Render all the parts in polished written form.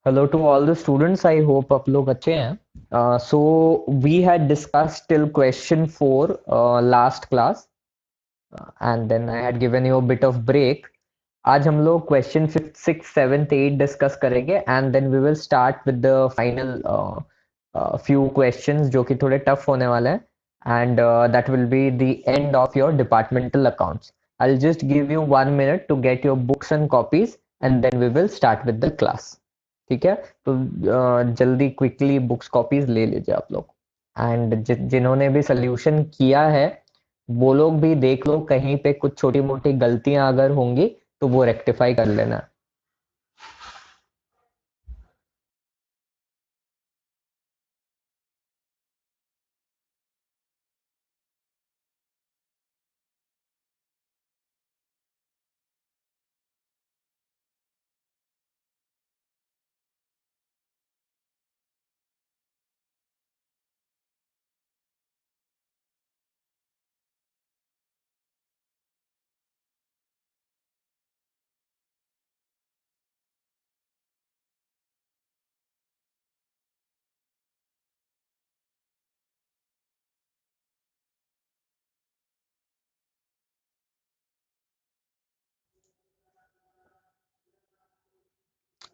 Hello to all the students. I hope आप लोग अच्छे हैं. So we had discussed till question 4 last class, and then I had given you a bit of break. आज हम लोग question 5th 6th 7th 8 discuss करेंगे and then we will start with the final few questions जो कि थोड़े tough होने वाले हैं and that will be the end of your departmental accounts. I will just give you 1 minute to get your books and copies and then we will start with the class. ठीक है, तो जल्दी quickly books copies ले लीजिए आप लोग. And जिन्होंने भी सोल्यूशन किया है वो लोग भी देख लो, कहीं पे कुछ छोटी मोटी गलतियां अगर होंगी तो वो रेक्टिफाई कर लेना.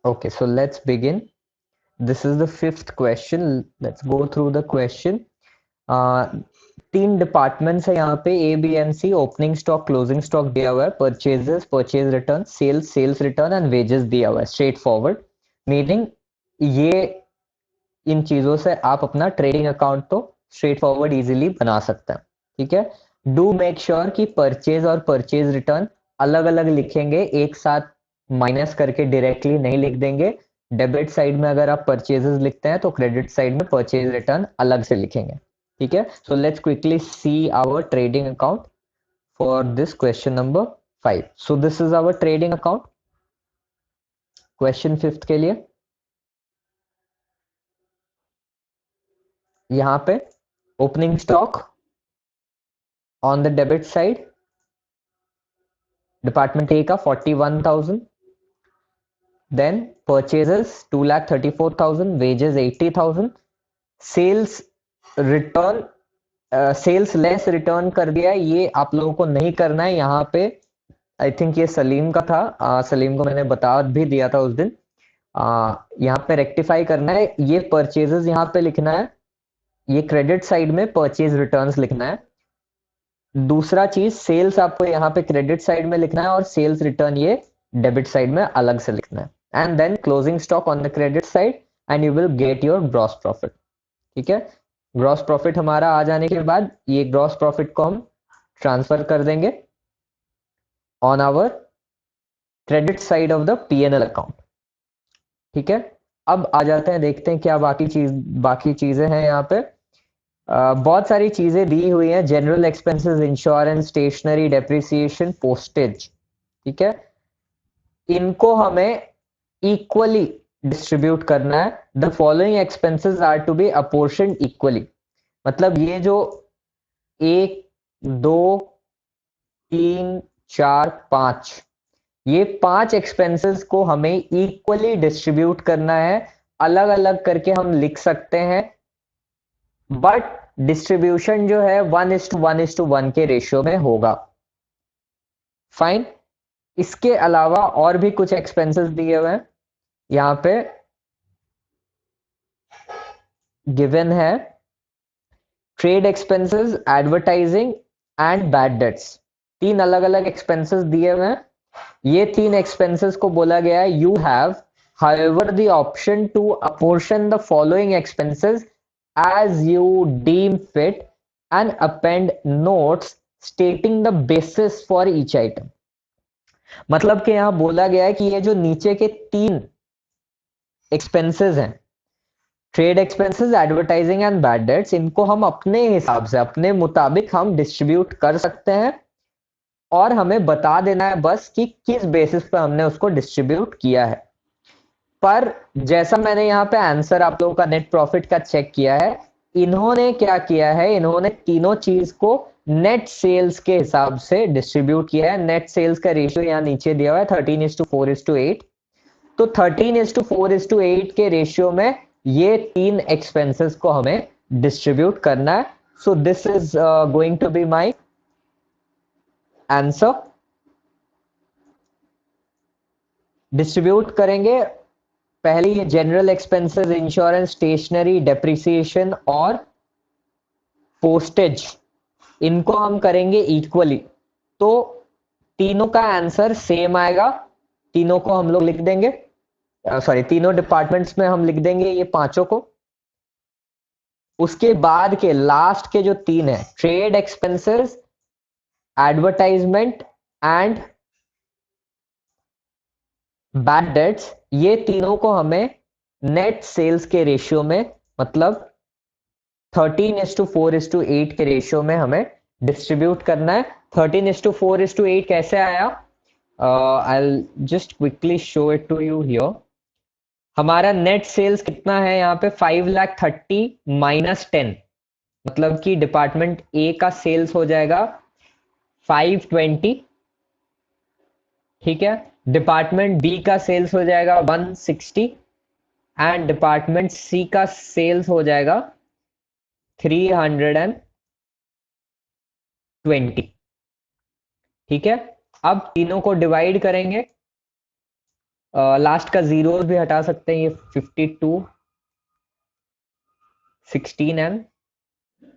Okay, so let's begin. This is the fifth question. Let's go through the question. uh, 3 departments है यहाँ पे, A B and C. Opening stock, closing stock दिया हुआ है, purchases, purchase return, sales, sales return and wages दिया हुआ है. Straight forward meaning ये इन चीजों से आप अपना ट्रेडिंग अकाउंट तो स्ट्रेट फॉरवर्ड इजीली बना सकते हैं. ठीक है, डू मेक श्योर कि परचेज और परचेज रिटर्न अलग अलग लिखेंगे, एक साथ माइनस करके डायरेक्टली नहीं लिख देंगे. डेबिट साइड में अगर आप परचेजेस लिखते हैं तो क्रेडिट साइड में परचेज रिटर्न अलग से लिखेंगे. ठीक है, so let's quickly see our trading account for this question number 5. So this is our trading account question 5th के लिए. यहाँ पे opening stock on the debit side, department A का 41,000. Then purchases 2,34,000, wages 80,000, sales return, sales less return कर दिया है. ये आप लोगों को नहीं करना है यहाँ पे. आई थिंक ये सलीम का था, सलीम को मैंने बता भी दिया था उस दिन. यहाँ पे रेक्टिफाई करना है, ये परचेजेस यहाँ पे लिखना है, ये क्रेडिट साइड में परचेज रिटर्न्स लिखना है. दूसरा चीज, सेल्स आपको यहाँ पे क्रेडिट साइड में लिखना है और सेल्स रिटर्न ये डेबिट साइड में अलग से लिखना है. And then closing stock on the credit side and you will get your gross profit. ठीक है, ग्रॉस प्रॉफिट हमारा आ जाने के बाद ये ग्रॉस प्रॉफिट को हम ट्रांसफर कर देंगे on our credit side of the PNL account. ठीक है, अब आ जाते हैं, देखते हैं क्या बाकी चीजें हैं यहाँ पे. बहुत सारी चीजें दी हुई हैं, general expenses, insurance, stationery, depreciation, postage. ठीक है, इनको हमें इक्वली डिस्ट्रीब्यूट करना है. The following expenses are to be apportion equally. मतलब ये जो 1 2 3 4 5, ये 5 एक्सपेंसेस को हमें इक्वली डिस्ट्रीब्यूट करना है. अलग अलग करके हम लिख सकते हैं, बट डिस्ट्रीब्यूशन जो है 1:1:1 के रेशियो में होगा. फाइन. इसके अलावा और भी कुछ एक्सपेंसेस दिए हुए हैं यहाँ पे, गिवन है trade expenses, advertising and bad debts. 3 अलग अलग एक्सपेंसेस दिए हुए हैं. ये 3 एक्सपेंसेस को बोला गया है, you have however the option to apportion the following expenses as you deem fit and append notes stating the basis for each item. मतलब कि यहां बोला गया है कि ये जो नीचे के 3 एक्सपेंसेस हैं, trade expenses, advertising and bad debts, इनको हम अपने हिसाब से, अपने मुताबिक हम डिस्ट्रीब्यूट कर सकते हैं और हमें बता देना है बस कि किस बेसिस पे हमने उसको डिस्ट्रीब्यूट किया है. पर जैसा मैंने यहाँ पे आंसर आप लोगों का नेट प्रॉफिट का चेक किया है, इन्होंने क्या किया है, इन्होंने तीनों चीज को नेट सेल्स के हिसाब से डिस्ट्रीब्यूट किया है. नेट सेल्स का रेशियो यहाँ नीचे दिया हुआ है 13:4:8. तो 13:4:8 के रेशियो में ये तीन एक्सपेंसेस को हमें डिस्ट्रीब्यूट करना है. So this is going to be my answer. Distribute करेंगे पहले ये general expenses, insurance, stationery, depreciation और पोस्टेज, इनको हम करेंगे इक्वली. तो तीनों का आंसर सेम आएगा. तीनों को हम लोग लिख देंगे, सॉरी तीनों डिपार्टमेंट्स में हम लिख देंगे ये पांचों को. उसके बाद के लास्ट के जो तीन है, trade expenses, advertisement and bad debts, ये तीनों को हमें नेट सेल्स के रेशियो में, मतलब 13:4:8 के रेशियो में हमें डिस्ट्रीब्यूट करना है. 13:4:8 कैसे आया? I just quickly show it to you here. हमारा नेट सेल्स कितना है यहाँ पे? 5,30,000 -10, मतलब कि डिपार्टमेंट ए का सेल्स हो जाएगा 520. ठीक है. डिपार्टमेंट बी का सेल्स हो जाएगा 160 एंड डिपार्टमेंट सी का सेल्स हो जाएगा 320. ठीक है. अब तीनों को डिवाइड करेंगे. लास्ट का जीरो भी हटा सकते हैं. ये 52, 16 एंड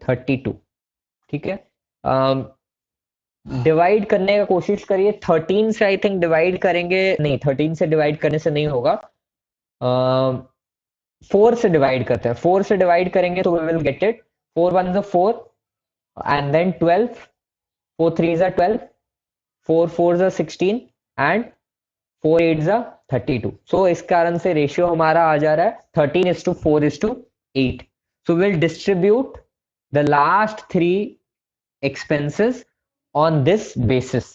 32. ठीक है. डिवाइड करने का कोशिश करिए. 13 से आई थिंक डिवाइड करेंगे, नहीं 13 से डिवाइड करने से नहीं होगा. 4 से डिवाइड करते हैं. 4 से डिवाइड करेंगे तो we will get it. 4 1 4 and then 12, 4 3 12, 4 4 16 and 4 8 32. So इस कारण से रेशियो हमारा आ जा रहा है 13:4:8. So will distribute the last three expenses on this basis.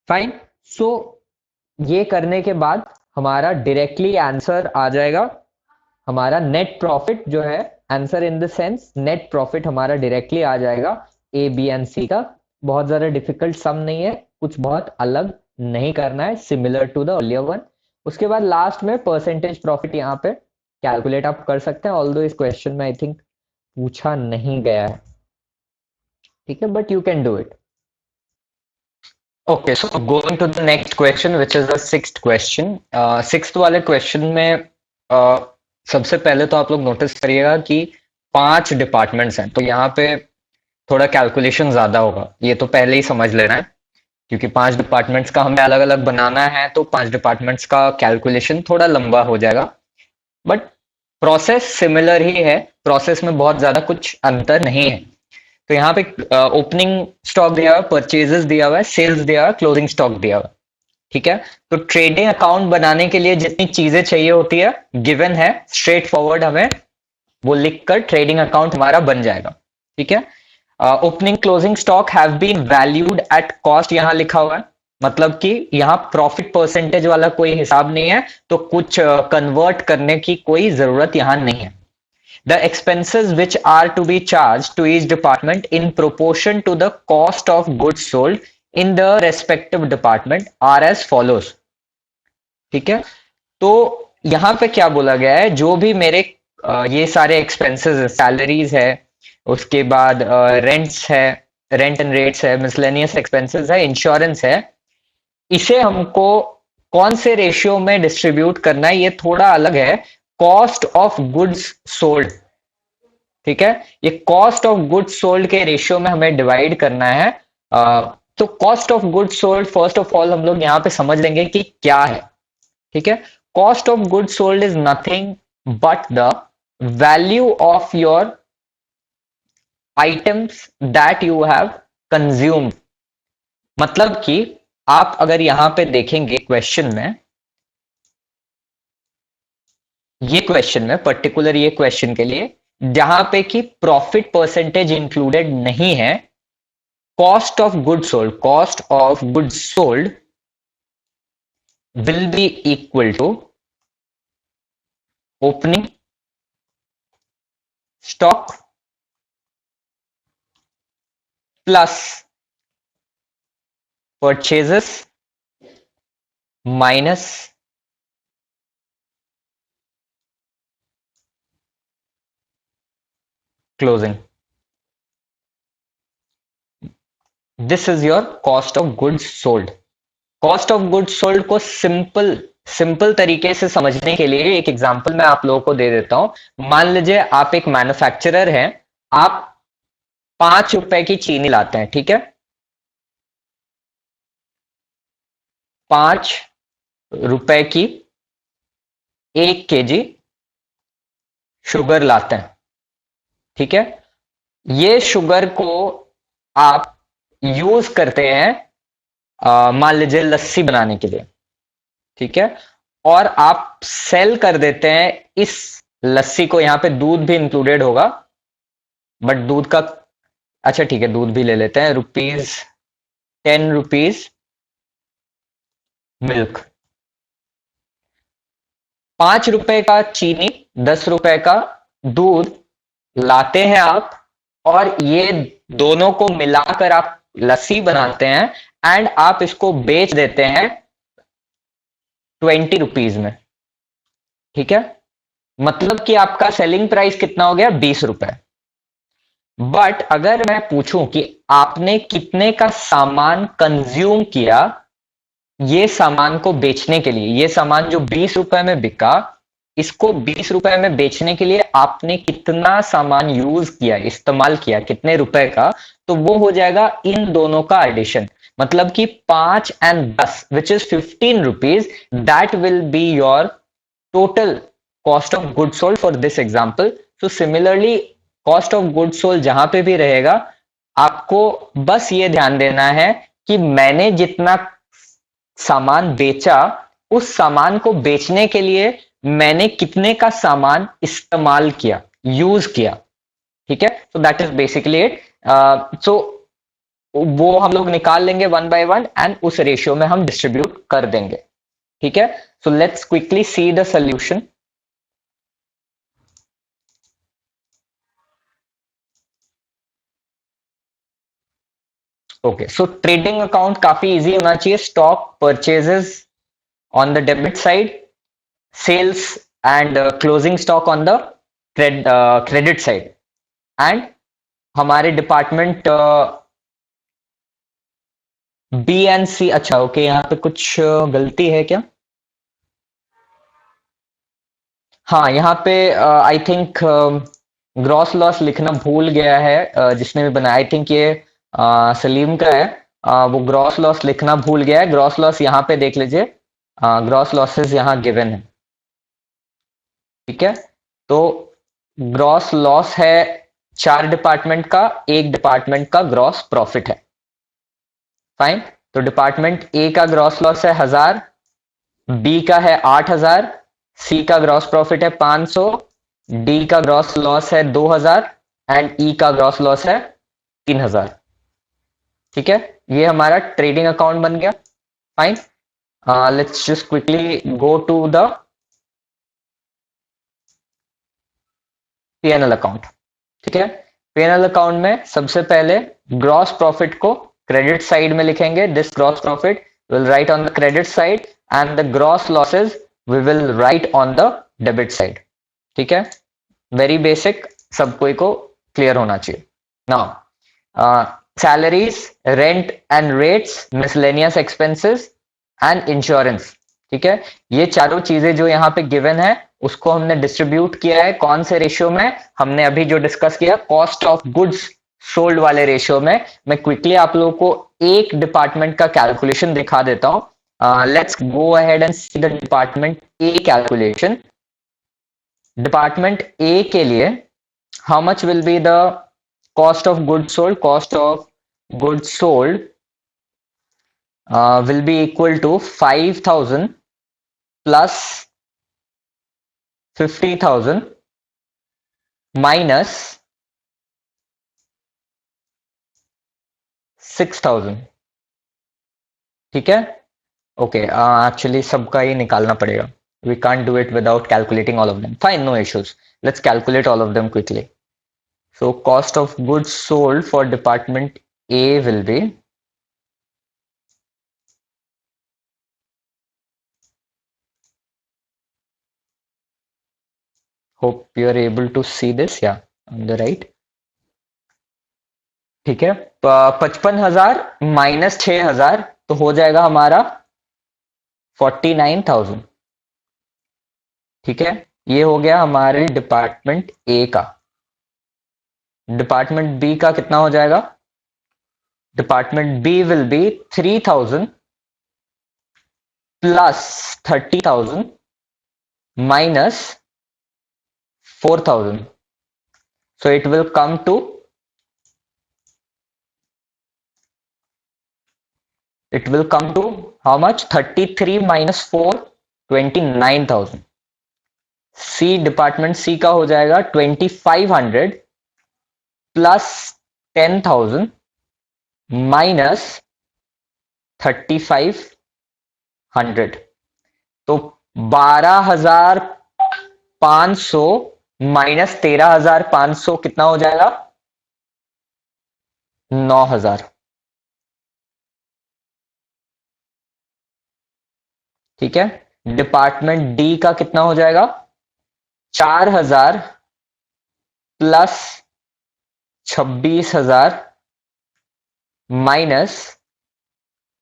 Fine. So ये करने के बाद हमारा डायरेक्टली आंसर आ जाएगा. हमारा नेट प्रॉफिट जो है, answer in the sense net profit हमारा डायरेक्टली आ जाएगा ए बी एंड सी का. बहुत ज्यादा डिफिकल्ट सम नहीं है, कुछ बहुत अलग नहीं करना है, similar to the earlier one. उसके बाद लास्ट में परसेंटेज प्रॉफिट यहाँ पे कैलकुलेट आप कर सकते हैं. ऑल्दो इस क्वेश्चन में आई थिंक पूछा नहीं गया है. ठीक है, but you can do it. Okay, so going to the next question, which is the sixth question. Sixth वाले क्वेश्चन में सबसे पहले तो आप लोग नोटिस करिएगा कि 5 डिपार्टमेंट्स हैं, तो यहाँ पे थोड़ा कैलकुलेशन ज्यादा होगा. ये तो पहले ही समझ लेना है, क्योंकि 5 डिपार्टमेंट्स का हमें अलग अलग बनाना है, तो 5 डिपार्टमेंट्स का कैलकुलेशन थोड़ा लंबा हो जाएगा. बट प्रोसेस सिमिलर ही है. प्रोसेस में बहुत ज्यादा कुछ अंतर नहीं है. तो यहाँ पे ओपनिंग स्टॉक दिया हुआ है, परचेजेस दिया हुआ है, सेल्स दिया हुआ है, क्लोजिंग स्टॉक दिया हुआ है. ठीक है. तो ट्रेडिंग अकाउंट बनाने के लिए जितनी चीजें चाहिए होती है गिवन है, स्ट्रेट फॉरवर्ड हमें वो लिखकर ट्रेडिंग अकाउंट हमारा बन जाएगा. ठीक है. Opening closing stock have been valued at cost यहाँ लिखा हुआ है, मतलब कि यहाँ प्रॉफिट परसेंटेज वाला कोई हिसाब नहीं है, तो कुछ कन्वर्ट करने की कोई जरूरत यहाँ नहीं है. The expenses which are to be charged to each department in proportion to the cost of goods sold in the respective department are as follows. ठीक है. तो यहां पे क्या बोला गया है, जो भी मेरे ये सारे एक्सपेंसेस है, सैलरीज है, उसके बाद रेंट्स है, रेंट एंड रेट्स है, मिसलेनियस एक्सपेंसेस है, इंश्योरेंस है, इसे हमको कौन से रेशियो में डिस्ट्रीब्यूट करना है, ये थोड़ा अलग है. Cost of goods sold. ठीक है. ये कॉस्ट ऑफ गुड्स सोल्ड के रेशियो में हमें डिवाइड करना है. तो cost of goods sold first of all हम लोग यहां पे समझ लेंगे कि क्या है. ठीक है. Cost of goods sold is nothing but the value of your items that you have consumed. मतलब कि आप अगर यहां पे देखेंगे क्वेश्चन में, ये क्वेश्चन में पर्टिकुलर ये क्वेश्चन के लिए जहां पे कि प्रॉफिट परसेंटेज इंक्लूडेड नहीं है, cost of goods sold, cost of goods sold will be equal to opening stock plus purchases minus closing. This is your cost of goods sold. Cost of goods sold को simple simple तरीके से समझने के लिए एक example मैं आप लोगों को दे देता हूं. मान लीजिए आप एक मैन्युफैक्चरर हैं. आप 5 रुपए की चीनी लाते हैं, ठीक है. 5 रुपए की 1 kg शुगर लाते हैं, ठीक है. ये शुगर को आप यूज करते हैं मान लीजिए लस्सी बनाने के लिए, ठीक है. और आप सेल कर देते हैं इस लस्सी को. यहां पे दूध भी इंक्लूडेड होगा, बट दूध का, अच्छा ठीक है, दूध भी ले लेते हैं. ₹10 मिल्क. 5 रुपए का चीनी, 10 रुपए का दूध लाते हैं आप, और ये दोनों को मिलाकर आप लस्सी बनाते हैं. एंड आप इसको बेच देते हैं ₹20 में, ठीक है. मतलब कि आपका सेलिंग प्राइस कितना हो गया? ₹20. बट अगर मैं पूछूं कि आपने कितने का सामान कंज्यूम किया ये सामान को बेचने के लिए, ये सामान जो ₹20 में बिका, इसको ₹20 में बेचने के लिए आपने कितना सामान यूज किया, इस्तेमाल किया, कितने रुपए का, तो वो हो जाएगा इन दोनों का एडिशन. मतलब कि 5 and 10 which is ₹15. That will be your total cost of good sold for this example. So similarly cost of good sold जहां पे भी रहेगा, आपको बस ये ध्यान देना है कि मैंने जितना सामान बेचा, उस सामान को बेचने के लिए मैंने कितने का सामान इस्तेमाल किया, यूज किया, ठीक है. So that is basically it. So वो हम लोग निकाल लेंगे वन बाय वन एंड उस रेशियो में हम डिस्ट्रीब्यूट कर देंगे, ठीक है. So let's quickly see the solution. Okay, so trading account काफी इजी होना चाहिए. Stock purchases on the debit side, sales and closing stock on the credit side. And हमारे डिपार्टमेंट बी एंड सी, अच्छा ओके, यहाँ पे कुछ गलती है क्या? हाँ, यहाँ पे आई थिंक ग्रॉस लॉस लिखना भूल गया है जिसने भी बनाया. आई थिंक ये सलीम का है. वो ग्रॉस लॉस लिखना भूल गया है. ग्रॉस लॉस यहाँ पे देख लीजिए, ग्रॉस लॉसेस यहाँ गिवन है, ठीक है. तो ग्रॉस लॉस है 4 डिपार्टमेंट का, एक डिपार्टमेंट का ग्रॉस प्रॉफिट है. फाइन. तो डिपार्टमेंट ए का ग्रॉस लॉस है 1000, बी का है 8000, सी का ग्रॉस प्रॉफिट है 500, डी का ग्रॉस लॉस है 2000 एंड ई का ग्रॉस लॉस है 3000, ठीक है. ये हमारा ट्रेडिंग अकाउंट बन गया. Fine. Let's just quickly go to the PNL account, ठीक है. पीएनएल अकाउंट में सबसे पहले ग्रॉस प्रॉफिट को क्रेडिट साइड में लिखेंगे. This gross profit will write on the credit side and the gross losses we will write on the debit side, ठीक है. वेरी बेसिक, सब कोई को क्लियर होना चाहिए. Now salaries, rent and rates, miscellaneous expenses and insurance, ठीक है. ये चारों चीजें जो यहाँ पे गिवन है उसको हमने डिस्ट्रीब्यूट किया है कौन से रेशियो में? हमने अभी जो डिस्कस किया कॉस्ट ऑफ गुड्स सोल्ड वाले रेशियो में. मैं क्विकली आप लोगों को एक डिपार्टमेंट का कैलकुलेशन दिखा देता हूं. Let's go ahead and see the department A calculation. Department A के लिए how much will be the cost of goods sold? Cost of goods sold will be equal to 5000 plus 50,000 minus 6,000, ठीक है. Okay, actually सबका ही निकालना पड़ेगा. We can't do it without calculating all of them. Fine, no issues. Let's calculate all of them quickly. So cost of goods sold for department A will be, hope you are able to see this, yeah, on the right. ठीक है, 55,000 minus 6,000 तो हो जाएगा हमारा 49,000। ठीक है, ये हो गया हमारे डिपार्टमेंट ए का। डिपार्टमेंट बी का कितना हो जाएगा? Department B will be 3,000 plus 30,000 minus 4,000. So it will come to how much? 33 minus 4, 29,000. C department C का हो जाएगा 2,500 प्लस 10,000 माइनस 3,500। तो 12,500 माइनस 13,500 कितना हो जाएगा? 9,000। ठीक है, डिपार्टमेंट डी का कितना हो जाएगा? 4,000 प्लस 26,000 माइनस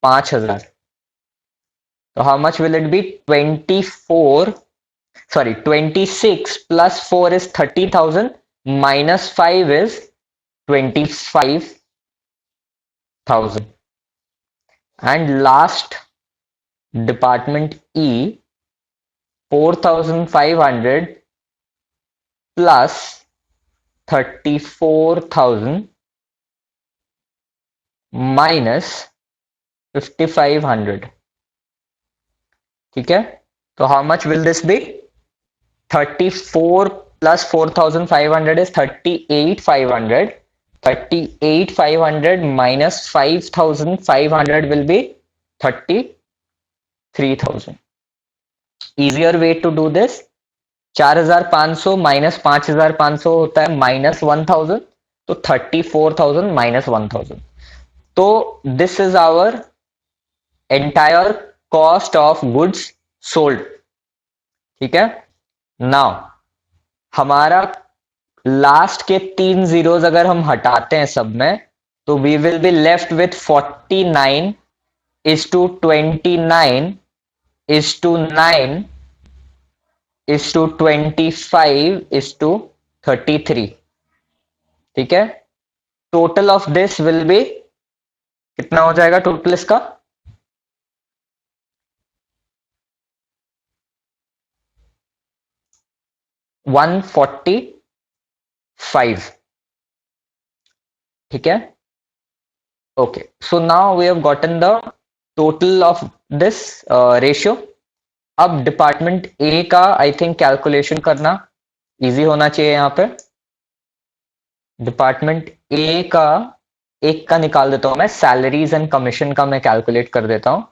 5,000। तो how much will it be? 26 plus 4 is 30,000 minus 5 is 25,000. And last, department E, 4,500 plus 34,000 minus 5,500. ठीक है, तो how much will this be? 34 plus 4,500 is 38,500. 38,500 minus 5,500 will be 33,000. Easier way to do this, 4,500 minus 5,500 होता है minus 1,000, तो 34,000 minus 1,000। तो this is our entire cost of goods sold. ठीक है, now हमारा लास्ट के 3 जीरोज अगर हम हटाते हैं सब में, तो we will be left with 49 is to 29 is to 9 is to 25 is to 33। ठीक है, total of this will be कितना हो जाएगा? टोटल इसका 145। ठीक है, okay, so now we have gotten the total of this ratio. अब डिपार्टमेंट ए का आई थिंक कैलकुलेशन करना इजी होना चाहिए। यहां पे डिपार्टमेंट ए का एक का निकाल देता हूं मैं, सैलरीज एंड कमीशन का मैं कैलकुलेट कर देता हूं।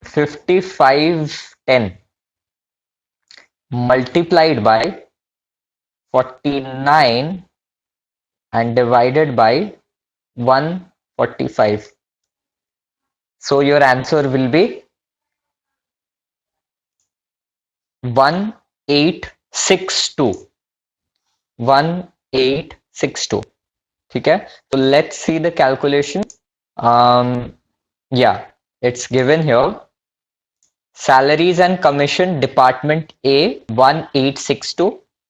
5510 multiplied by 49 and divided by 145. So your answer will be 1862। 1862। ठीक है, तो let's see the calculation. Yeah, it's given here. Salaries and commission, department A 1862,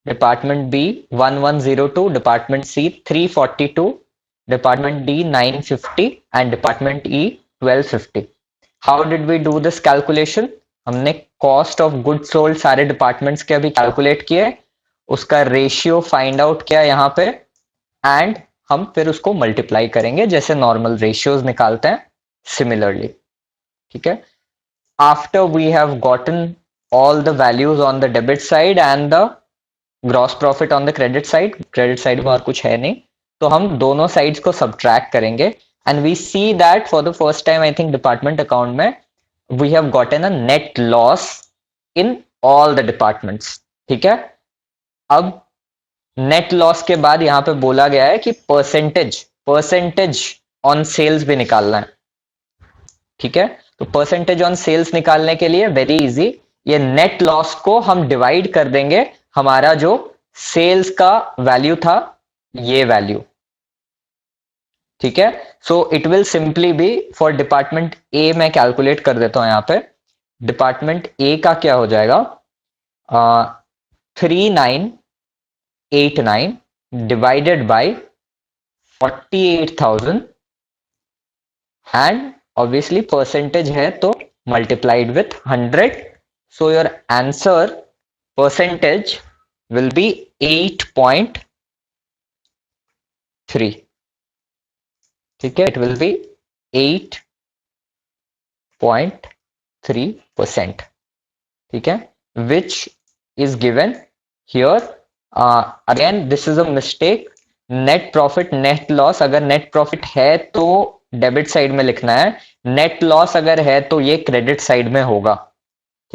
department B 1102, department C 342, department D 950 and department E 1250. How did we do this calculation? हमने cost of good sold सारे departments के अभी calculate किए, उसका ratio find out किया यहाँ पे, and हम फिर उसको मल्टीप्लाई करेंगे जैसे नॉर्मल रेशियोज निकालते हैं सिमिलरली। ठीक है, after we have gotten all the values on the debit side and the gross profit on the credit side में और कुछ है नहीं, तो हम दोनों साइड्स को सब्ट्रैक्ट करेंगे, and we see that for the first time I think department account में we have gotten a net loss in all the departments। ठीक है, अब नेट लॉस के बाद यहां पे बोला गया है कि परसेंटेज ऑन सेल्स भी निकालना है। ठीक है, तो परसेंटेज ऑन सेल्स निकालने के लिए वेरी इजी, ये नेट लॉस को हम डिवाइड कर देंगे हमारा जो सेल्स का वैल्यू था ये वैल्यू, ठीक है। So it will simply be for department A, मैं कैलकुलेट कर देता हूं यहां पे। डिपार्टमेंट ए का क्या हो जाएगा, 3989 divided by 48,000 and obviously percentage है तो multiplied with 100। So your answer percentage will be 8.3, ठीक है। इट विल बी 8.3%, ठीक है, which is given here. Again this is a mistake. Net profit net loss, अगर नेट प्रॉफिट है तो debit side में लिखना है, नेट लॉस अगर है तो ये क्रेडिट साइड में होगा,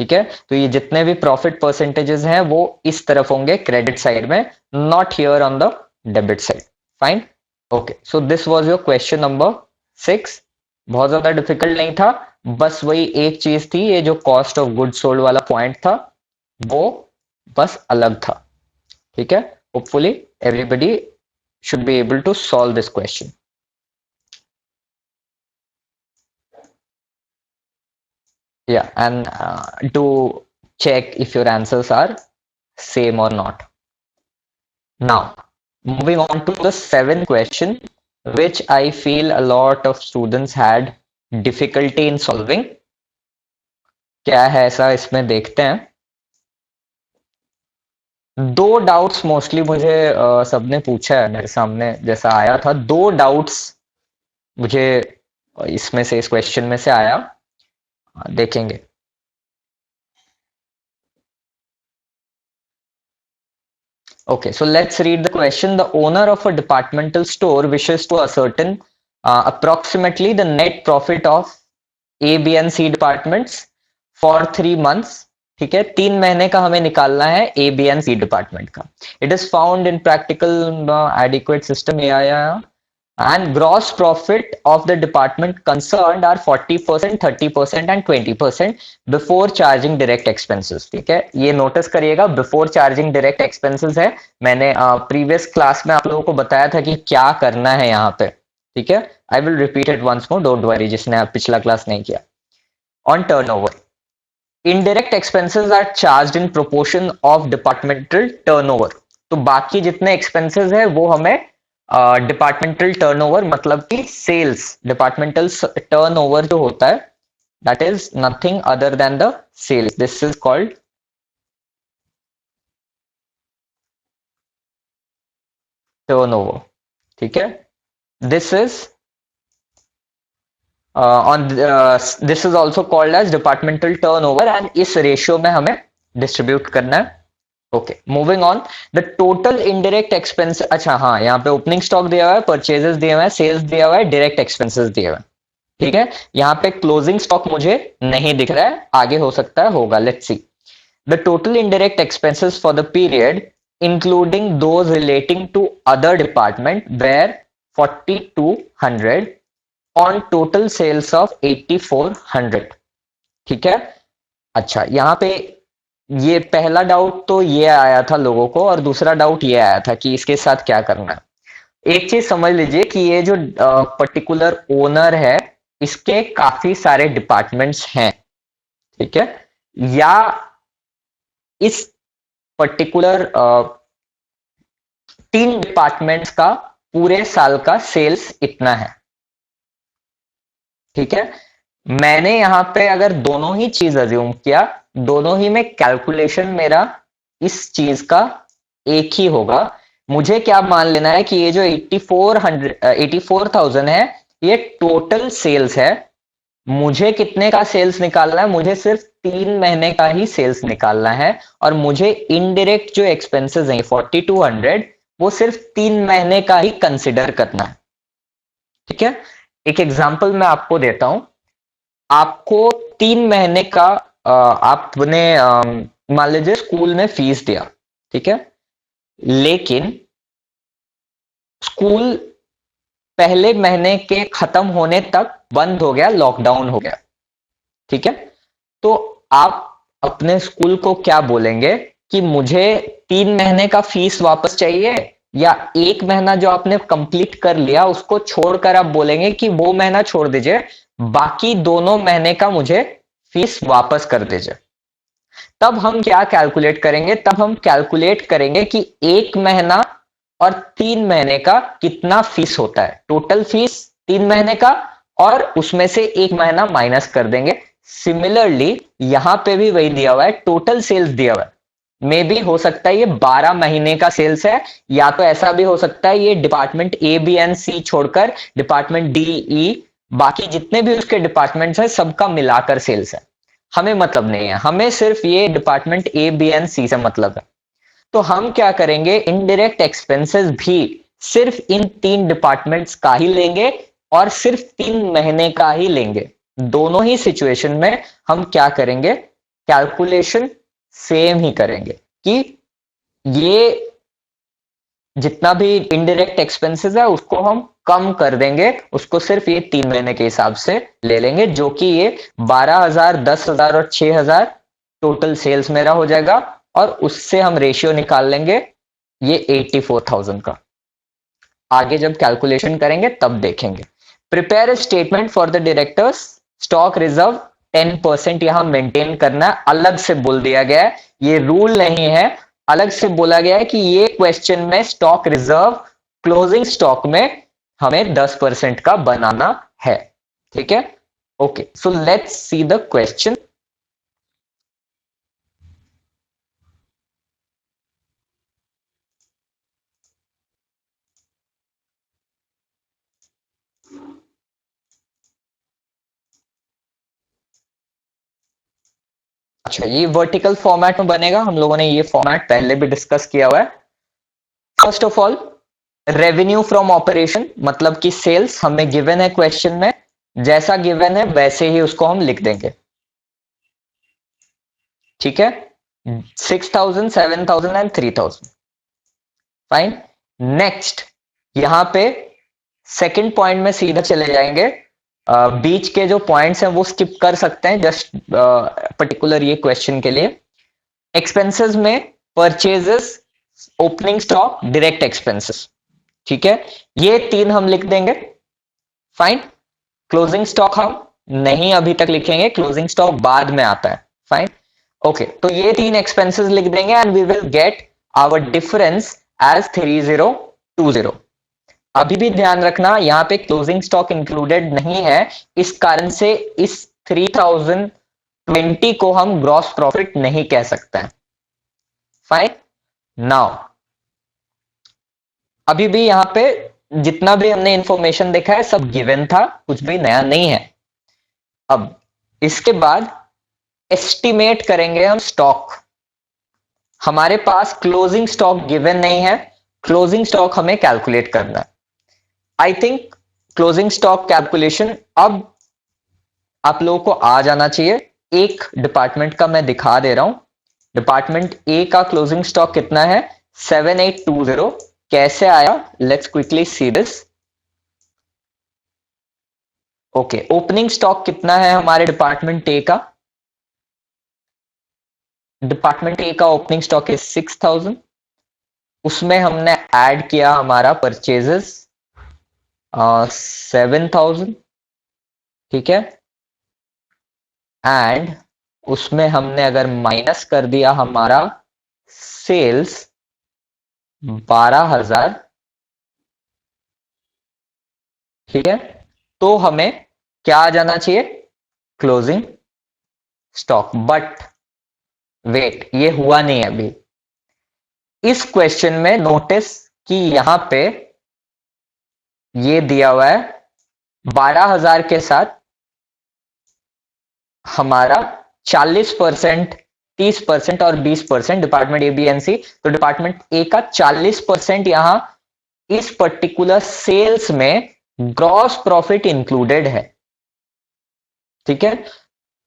ठीक है। तो ये जितने भी प्रॉफिट परसेंटेजेस हैं वो इस तरफ होंगे क्रेडिट साइड में, not here on the debit side. Fine, okay. So this was your question number 6। बहुत ज्यादा डिफिकल्ट नहीं था, बस वही एक चीज थी, ये जो कॉस्ट ऑफ गुड सोल्ड वाला पॉइंट था वो बस अलग था, ठीक है। Hopefully everybody should be able to solve this question. Yeah, and to check if your answers are same or not. Now, moving on to the seventh question, which I feel a lot of students had difficulty in solving. क्या है ऐसा इसमें देखते हैं। दो doubts mostly मुझे सबने पूछा है मेरे सामने, जैसा आया था दो डाउट्स मुझे इसमें से, इस क्वेश्चन में से आया, देखेंगे। Okay, so let's read the question. The owner of a departmental store wishes to ascertain approximately the net profit of A, B and C departments for 3 months. ठीक है, 3 महीने का हमें निकालना है A B and C department का। It is found in practical adequate system and gross profit of the department concerned are 40%, 30% and 20% before charging direct expenses, ठीक है। ये नोटिस करिएगा, बिफोर चार्जिंग डायरेक्ट एक्सपेंसेस है। मैंने प्रीवियस क्लास में आप लोगों को बताया था कि क्या करना है यहाँ पे, ठीक है। I will repeat it once more, don't worry जिसने आप पिछला क्लास नहीं किया। On turnover, indirect expenses are charged in proportion of departmental turnover. तो बाकी जितने एक्सपेंसेस है वो हमें डिपार्टमेंटल टर्नओवर मतलब कि सेल्स, डिपार्टमेंटल टर्नओवर जो होता है that is nothing other than the sales, this is called turnover, ठीक है। This is on this is also called as departmental turnover and इस रेशियो में हमें डिस्ट्रीब्यूट करना है। Okay, moving on, the total indirect expense, अच्छा हाँ, यहाँ पे ओपनिंग स्टॉक दिया हुआ है, परचेजेस दिया हुआ है, सेल्स दिया हुआ है, डायरेक्ट एक्सपेंसेस दिया हुआ है, ठीक है। यहाँ पे क्लोजिंग स्टॉक मुझे नहीं दिख रहा है, आगे हो सकता है होगा, let's see. The total indirect expenses for the period including those relating to other department were 4200 on total sales of 8400, ठीक है। अच्छा, यहाँ पे ये पहला डाउट तो ये आया था लोगों को, और दूसरा डाउट ये आया था कि इसके साथ क्या करना है। एक चीज समझ लीजिए कि ये जो पर्टिकुलर ओनर है इसके काफी सारे डिपार्टमेंट्स हैं, ठीक है। या इस पर्टिकुलर 3 डिपार्टमेंट्स का पूरे साल का सेल्स इतना है, ठीक है। मैंने यहां पे अगर दोनों ही चीज अज्यूम किया, दोनों ही में कैलकुलेशन मेरा इस चीज का एक ही होगा। मुझे क्या मान लेना है कि ये जो 84,000 है ये टोटल सेल्स है। मुझे कितने का सेल्स निकालना है, मुझे सिर्फ 3 महीने का ही सेल्स निकालना है, और मुझे इनडायरेक्ट जो एक्सपेंसेस हैं 4200 वो सिर्फ 3 महीने का ही कंसिडर करना है, ठीक है। एक एग्जांपल मैं आपको देता हूं। आपको 3 महीने का आपने मान लीजिए स्कूल में फीस दिया, ठीक है, लेकिन स्कूल पहले महीने के खत्म होने तक बंद हो गया, लॉकडाउन हो गया, ठीक है। तो आप अपने स्कूल को क्या बोलेंगे कि मुझे 3 महीने का फीस वापस चाहिए, या एक महीना जो आपने कंप्लीट कर लिया उसको छोड़कर आप बोलेंगे कि वो महीना छोड़ दीजिए, बाकी दोनों महीने का मुझे फीस वापस कर दीजिए। तब हम क्या कैलकुलेट करेंगे, तब हम कैलकुलेट करेंगे कि एक महीना और 3 महीने का कितना फीस होता है, टोटल फीस 3 महीने का, और उसमें से एक महीना माइनस कर देंगे। सिमिलरली यहां पे भी वही दिया हुआ है, टोटल सेल्स दिया हुआ है। मे भी हो सकता है ये 12 महीने का सेल्स है, या तो ऐसा भी हो सकता है ये डिपार्टमेंट ए बी एंड सी छोड़कर डिपार्टमेंट डी ई बाकी जितने भी उसके डिपार्टमेंट्स हैं सबका मिलाकर सेल्स है। हमें मतलब नहीं है, हमें सिर्फ ये डिपार्टमेंट ए बी एंड सी से मतलब है। तो हम क्या करेंगे, इनडायरेक्ट एक्सपेंसेस भी सिर्फ इन 3 डिपार्टमेंट्स का ही लेंगे और सिर्फ 3 महीने का ही लेंगे। दोनों ही सिचुएशन में हम क्या करेंगे, कैलकुलेशन सेम ही करेंगे कि ये जितना भी इनडायरेक्ट एक्सपेंसेस है उसको हम कम कर देंगे, उसको सिर्फ ये 3 महीने के हिसाब से ले लेंगे, जो कि ये 12,000, 10,000 और 6,000 टोटल सेल्स मेरा हो जाएगा, और उससे हम रेशियो निकाल लेंगे ये 84,000 का। आगे जब कैलकुलेशन करेंगे तब देखेंगे। Prepare a statement for the directors, stock reserve 10% यहां मेंटेन करना है, अलग से बोल दिया गया है, ये रूल नहीं है, अलग से बोला गया है कि ये क्वेश्चन में स्टॉक रिजर्व क्लोजिंग स्टॉक में हमें 10% का बनाना है। ठीक है, okay, so let's see the question. अच्छा, ये वर्टिकल फॉर्मेट में बनेगा, हम लोगों ने ये फॉर्मेट पहले भी डिस्कस किया हुआ है। First of all, revenue from operation मतलब कि सेल्स हमें गिवन है क्वेश्चन में, जैसा गिवन है वैसे ही उसको हम लिख देंगे। ठीक है, 6,000, 7,000 एंड 3,000। फाइन। नेक्स्ट, यहां पे सेकंड पॉइंट में सीधा चले जाएंगे। बीच के जो पॉइंट्स हैं वो स्किप कर सकते हैं, जस्ट पर्टिकुलर ये क्वेश्चन के लिए। एक्सपेंसेस में purchases, opening stock, direct expenses. ठीक है, ये 3 हम लिख देंगे। फाइन। क्लोजिंग स्टॉक हम नहीं अभी तक लिखेंगे, क्लोजिंग स्टॉक बाद में आता है। फाइन, ओके, तो ये 3 एक्सपेंसेस लिख देंगे and we will get our difference as 3020। अभी भी ध्यान रखना यहां पे क्लोजिंग स्टॉक इंक्लूडेड नहीं है, इस कारण से इस 3020 को हम ग्रॉस प्रॉफिट नहीं कह सकते हैं। फाइन। नाउ अभी भी यहां पे जितना भी हमने इंफॉर्मेशन देखा है सब गिवन था, कुछ भी नया नहीं है। अब इसके बाद एस्टिमेट करेंगे हम स्टॉक। हमारे पास क्लोजिंग स्टॉक गिवन नहीं है, क्लोजिंग स्टॉक हमें कैलकुलेट करना है। I think closing stock calculation अब आप लोगों को आ जाना चाहिए। एक डिपार्टमेंट का मैं दिखा दे रहा हूं। डिपार्टमेंट ए का क्लोजिंग स्टॉक कितना है, 7820। कैसे आया, let's quickly see this. Okay, opening stock कितना है हमारे डिपार्टमेंट ए का, डिपार्टमेंट ए का ओपनिंग स्टॉक है 6,000। उसमें हमने ऐड किया हमारा परचेजेस 7,000। ठीक है, एंड उसमें हमने अगर माइनस कर दिया हमारा सेल्स 12,000। ठीक है, तो हमें क्या आ जाना चाहिए, क्लोजिंग स्टॉक। बट वेट, ये हुआ नहीं अभी। इस क्वेश्चन में नोटिस कि यहां पे ये दिया हुआ है 12,000 के साथ हमारा 40%, 30% और 20% department A B and C. तो डिपार्टमेंट ए का 40% यहां इस पर्टिकुलर सेल्स में ग्रॉस प्रॉफिट इंक्लूडेड है। ठीक है,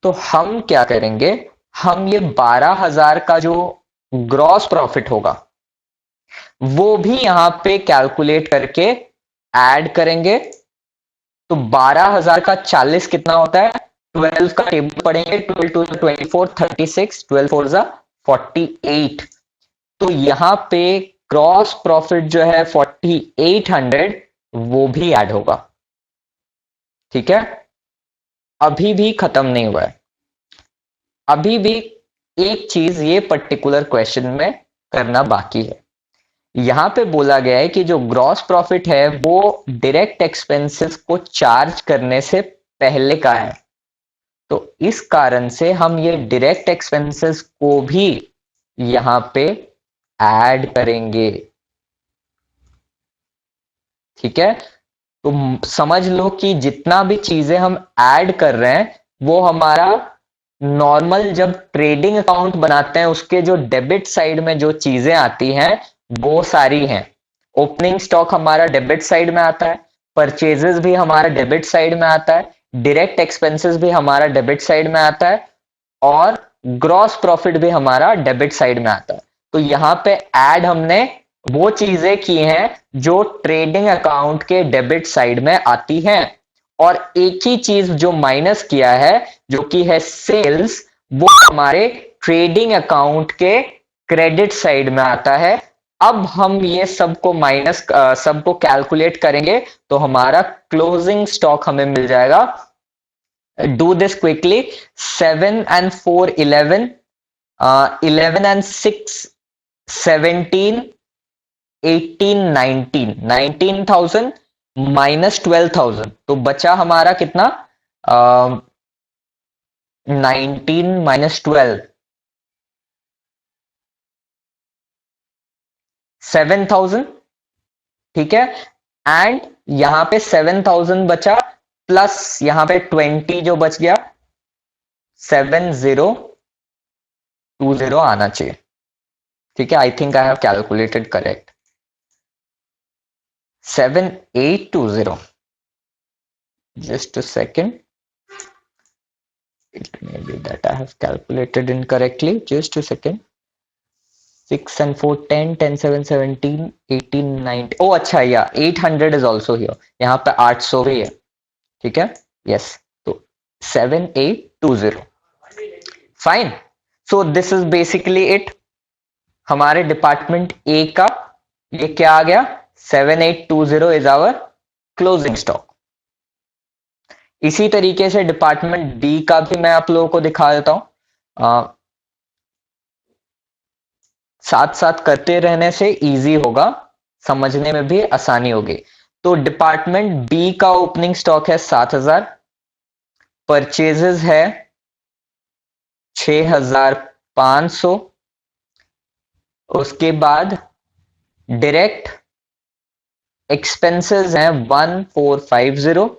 तो हम क्या करेंगे, हम ये 12,000 का जो ग्रॉस प्रॉफिट होगा वो भी यहां पे कैलकुलेट करके ऐड करेंगे। तो 12,000 का 40 कितना होता है, 12 का टेबल पढ़ेंगे, 12 टू 24, 36, 12 4 जा 48। तो यहां पे ग्रॉस प्रॉफिट जो है 4800 वो भी ऐड होगा। ठीक है, अभी भी खत्म नहीं हुआ है, अभी भी एक चीज ये पर्टिकुलर क्वेश्चन में करना बाकी है। यहां पे बोला गया है कि जो ग्रॉस प्रॉफिट है वो डायरेक्ट एक्सपेंसेस को चार्ज करने से पहले का है, तो इस कारण से हम ये डायरेक्ट एक्सपेंसेस को भी यहां पे ऐड करेंगे। ठीक है, तो समझ लो कि जितना भी चीजें हम ऐड कर रहे हैं वो हमारा नॉर्मल जब ट्रेडिंग अकाउंट बनाते हैं उसके जो डेबिट साइड में जो चीजें आती हैं वो सारी हैं। ओपनिंग स्टॉक हमारा डेबिट साइड में आता है, परचेजेस भी हमारा डेबिट साइड में आता है, डायरेक्ट एक्सपेंसेस भी हमारा डेबिट साइड में आता है, और ग्रॉस प्रॉफिट भी हमारा डेबिट साइड में आता है। तो यहां पे ऐड हमने वो चीजें की हैं जो ट्रेडिंग अकाउंट के डेबिट साइड में आती हैं, और एक ही चीज जो माइनस किया है जो कि है सेल्स, वो हमारे ट्रेडिंग अकाउंट के क्रेडिट साइड में आता है। अब हम ये सबको माइनस सबको कैलकुलेट करेंगे तो हमारा क्लोजिंग स्टॉक हमें मिल जाएगा। Do this quickly. 7 and 4 11, 11 and 6 17, 18 19, 19,000 minus 12,000, तो बचा हमारा कितना? 19 minus 12, 7,000। ठीक है, एंड यहां पे 7,000 बचा, प्लस यहां पे 20 जो बच गया, 7020 आना चाहिए। ठीक है, I think I have calculated correct. 7820, just a second, it may be that I have calculated incorrectly, just a second। 6 and 4 10, 10 7 17, 18 19, oh अच्छा, या 800 is also here, यहाँ पे 800 भी है। ठीक है, yes, तो 7820, fine. So this is basically it. हमारे डिपार्टमेंट ए का ये क्या आ गया? 7820 इज आवर क्लोजिंग स्टॉक। इसी तरीके से डिपार्टमेंट बी का भी मैं आप लोगों को दिखा देता हूं, साथ साथ करते रहने से इजी होगा, समझने में भी आसानी होगी। तो डिपार्टमेंट बी का ओपनिंग स्टॉक है 7,000, परचेजेस है 6,500, उसके बाद डायरेक्ट एक्सपेंसेस हैं 1,450,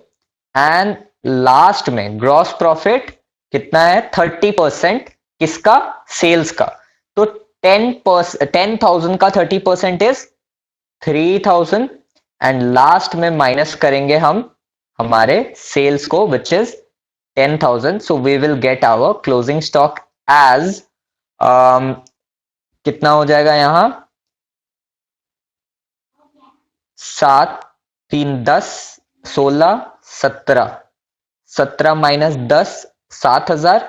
एंड लास्ट में ग्रॉस प्रॉफिट कितना है? 30%। किसका? सेल्स का। तो 10,000 का 30% इज 3,000, एंड लास्ट में माइनस करेंगे हम हमारे सेल्स को, which is 10,000। So we will get our closing stock as कितना हो जाएगा यहां? 7 3 10 16 17, 17 माइनस 10, 7,000,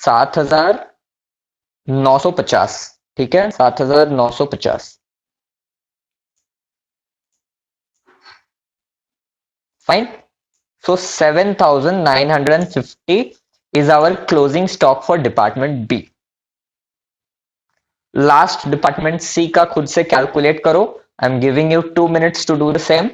7,950। ठीक है, 7,950, fine. So 7,950 is our closing stock for department B. Last department C का खुद से कैलकुलेट करो। I'm giving you 2 minutes to do the same.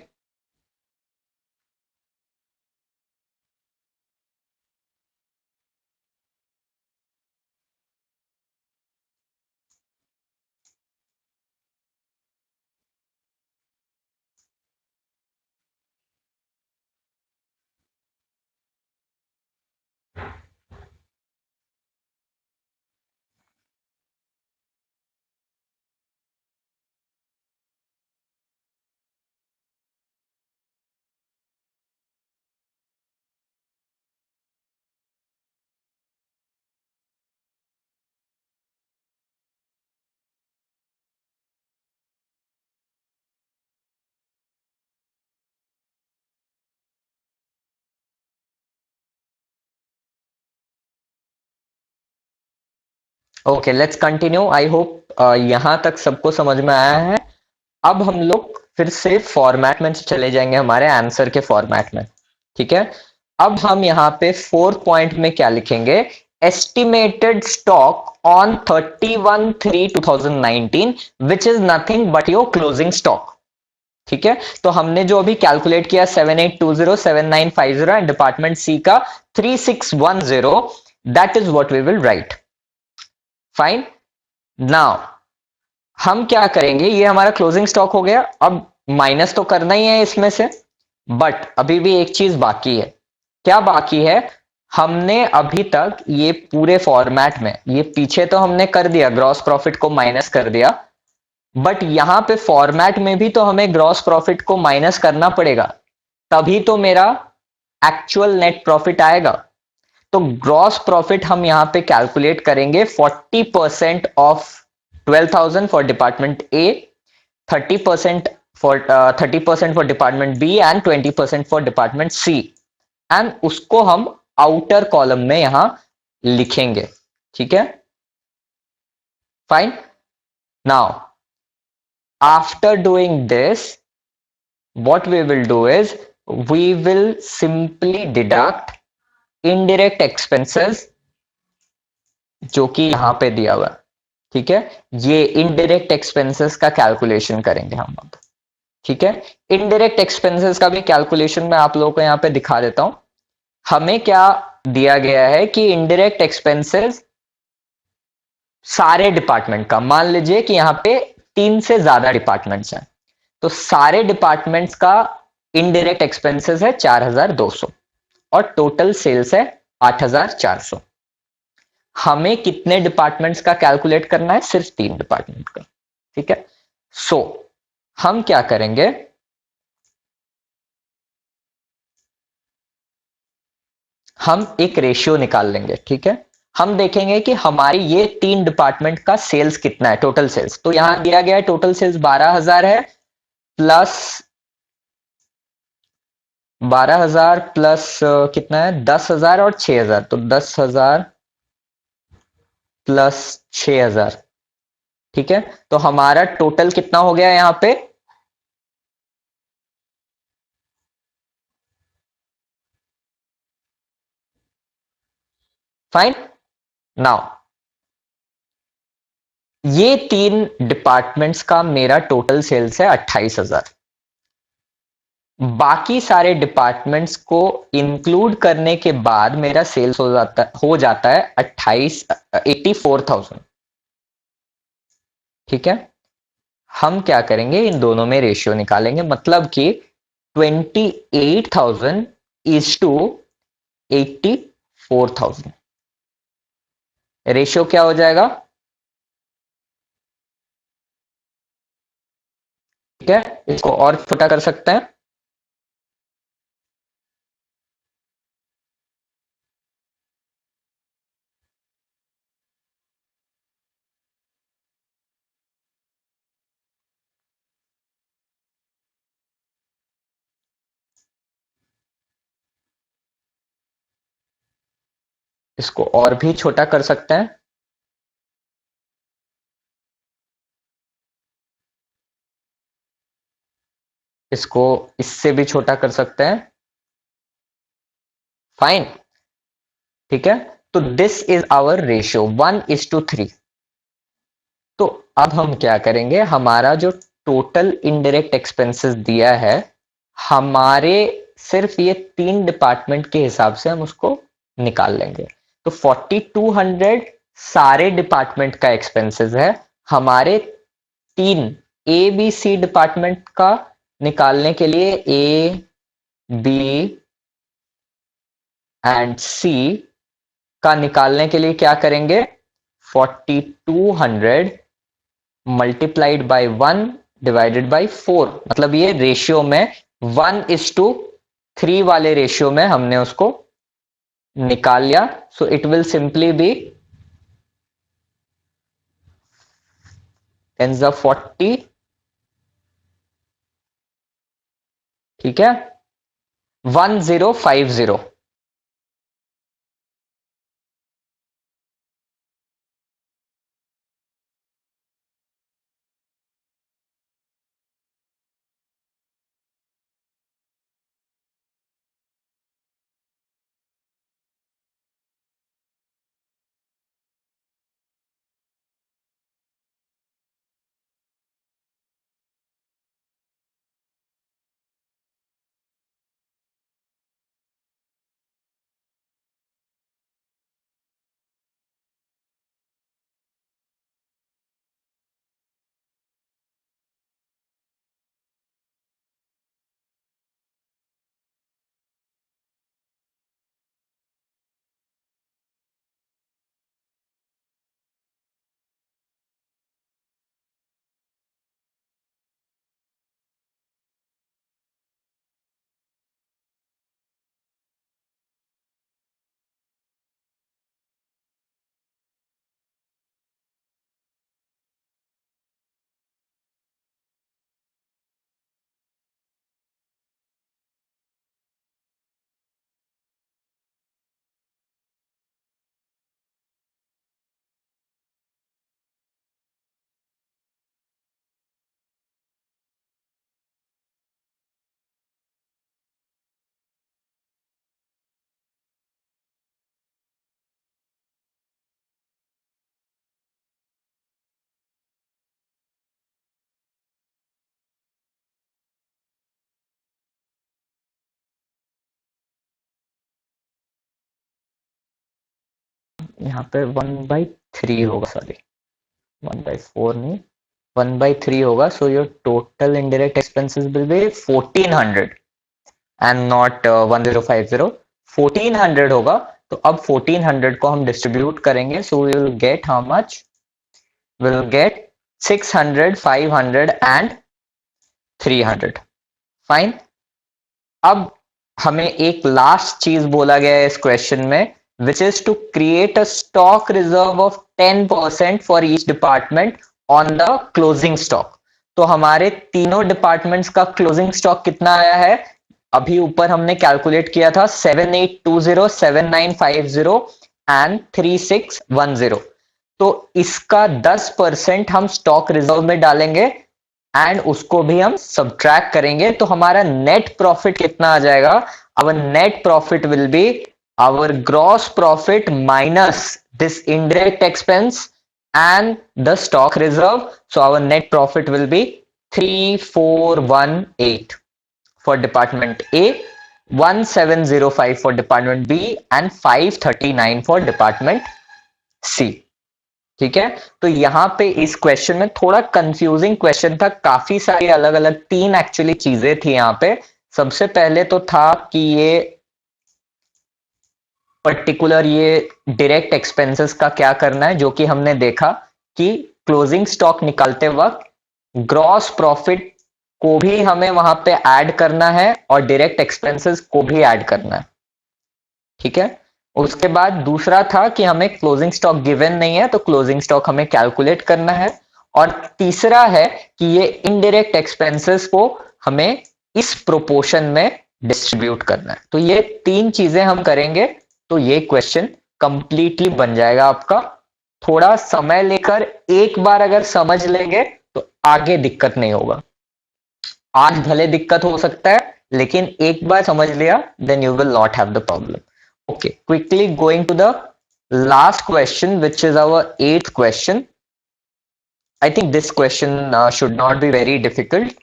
Okay, let's continue. I hope यहां तक सबको समझ में आया है। अब हम लोग फिर से फॉर्मेट में चले जाएंगे हमारे आंसर के फॉर्मेट में, ठीक है। अब हम यहाँ पे 4 पॉइंट में क्या लिखेंगे, estimated stock on 31/3/2019 which is nothing but your closing stock, ठीक है। तो हमने जो अभी कैलकुलेट किया 7820 7950 एंड डिपार्टमेंट सी का 3610, that is what we will write. Fine. Now हम क्या करेंगे, ये हमारा क्लोजिंग स्टॉक हो गया, अब माइनस तो करना ही है इसमें से, बट अभी भी एक चीज बाकी है। क्या बाकी है, हमने अभी तक ये पूरे फॉर्मेट में, ये पीछे तो हमने कर दिया, ग्रॉस प्रॉफिट को माइनस कर दिया, बट यहां पे फॉर्मेट में भी तो हमें ग्रॉस प्रॉफिट को माइनस करना पड़ेगा, तभी तो मेरा एक्चुअल नेट प्रॉफिट आएगा। तो ग्रॉस प्रॉफिट हम यहां पे कैलकुलेट करेंगे 40% of 12,000 for department A, 30% for 30% for department B and 20% for department C, and उसको हम आउटर कॉलम में यहां लिखेंगे, ठीक है। Fine. Now after doing this, what we will do is we will simply deduct indirect expenses जो कि यहां पे दिया हुआ है, ठीक है। ये इनडायरेक्ट एक्सपेंसेस का कैलकुलेशन करेंगे हम अब, ठीक है। इनडायरेक्ट एक्सपेंसेस का भी कैलकुलेशन मैं आप लोगों को यहां पे दिखा देता हूं। हमें क्या दिया गया है कि इनडायरेक्ट एक्सपेंसेस सारे डिपार्टमेंट का, मान लीजिए कि यहां पे 3 से ज्यादा डिपार्टमेंट्स हैं, तो सारे डिपार्टमेंट्स का इनडायरेक्ट एक्सपेंसेस है 4200 और टोटल सेल्स है 8400। हमें कितने डिपार्टमेंट्स का कैलकुलेट करना है, सिर्फ 3 डिपार्टमेंट का, ठीक है। सो हम क्या करेंगे, हम एक रेशियो निकाल लेंगे, ठीक है। हम देखेंगे कि हमारी ये 3 डिपार्टमेंट का सेल्स कितना है, टोटल सेल्स, तो यहां दिया गया है टोटल सेल्स 12,000 है, प्लस 12,000 प्लस कितना है 10,000 और 6,000, तो 10,000 प्लस 6,000, ठीक है। तो हमारा टोटल कितना हो गया यहां पे, फाइन। नाउ ये 3 डिपार्टमेंट्स का मेरा टोटल सेल्स है 28,000, बाकी सारे डिपार्टमेंट्स को इंक्लूड करने के बाद मेरा सेल्स हो जाता है 84,000, ठीक है। हम क्या करेंगे, इन दोनों में रेशियो निकालेंगे, मतलब कि 28,000 इज टू 84,000, रेशियो क्या हो जाएगा, ठीक है। इसको और छोटा कर सकते हैं, इसको और भी छोटा कर सकते हैं, इसको इससे भी छोटा कर सकते हैं, फाइन, ठीक है। तो दिस इज आवर रेशियो 1:3। तो अब हम क्या करेंगे, हमारा जो टोटल इनडायरेक्ट एक्सपेंसेस दिया है, हमारे सिर्फ ये 3 डिपार्टमेंट के हिसाब से हम उसको निकाल लेंगे। तो 4200 सारे डिपार्टमेंट का एक्सपेंसेस है, हमारे 3 ABC डिपार्टमेंट का निकालने के लिए, ए बी एंड सी का निकालने के लिए क्या करेंगे, 4200 मल्टीप्लाइड बाय 1 डिवाइडेड बाय 4, मतलब ये रेशियो में 1:3 वाले रेशियो में हमने उसको निकाल लिया। So it will simply be 10 40, ठीक है, 1050। यहाँ पे 1/3 होगा, सॉरी 1/4 नहीं, 1/3 होगा. So your total indirect expenses will be 1400 and not 1050. 1400 होगा. तो अब 1400 को हम डिस्ट्रीब्यूट करेंगे. So we will get how much, will get 600, 500 and 300. Fine. अब हमें एक लास्ट चीज बोला गया है इस क्वेश्चन में, which is to create a stock reserve of 10% for each department on the closing stock. तो हमारे तीनों डिपार्टमेंट्स का क्लोजिंग स्टॉक कितना आया है? अभी ऊपर हमने कैलकुलेट किया था 7820, 7950 एंड 3610. तो इसका 10% हम स्टॉक रिजर्व में डालेंगे एंड उसको भी हम सब्ट्रैक्ट करेंगे. तो हमारा नेट प्रॉफिट कितना आ जाएगा? Our net profit will be our gross profit minus this indirect expense and the stock reserve. So our net profit will be 3418 for department A, 1705 for department B and 539 for department C. ठीक है. तो यहां पे इस question में थोड़ा confusing question था, काफी सारी अलग अलग तीन एक्चुअली चीजें थी यहां पे. सबसे पहले तो था कि ये पर्टिकुलर ये डायरेक्ट एक्सपेंसेस का क्या करना है, जो कि हमने देखा कि क्लोजिंग स्टॉक निकालते वक्त ग्रॉस प्रॉफिट को भी हमें वहां पे ऐड करना है और डायरेक्ट एक्सपेंसेस को भी ऐड करना है. ठीक है. उसके बाद दूसरा था कि हमें क्लोजिंग स्टॉक गिवन नहीं है, तो क्लोजिंग स्टॉक हमें कैलकुलेट करना है. और तीसरा है कि ये इनडायरेक्ट एक्सपेंसेस को हमें इस प्रोपोर्शन में डिस्ट्रीब्यूट करना है. तो ये तीन चीजें हम करेंगे तो ये क्वेश्चन कंप्लीटली बन जाएगा आपका. थोड़ा समय लेकर एक बार अगर समझ लेंगे तो आगे दिक्कत नहीं होगा. आज भले दिक्कत हो सकता है, लेकिन एक बार समझ लिया then you will not have the problem. Okay, quickly going to the last question, which is our 8th question. I think this question should not be very difficult.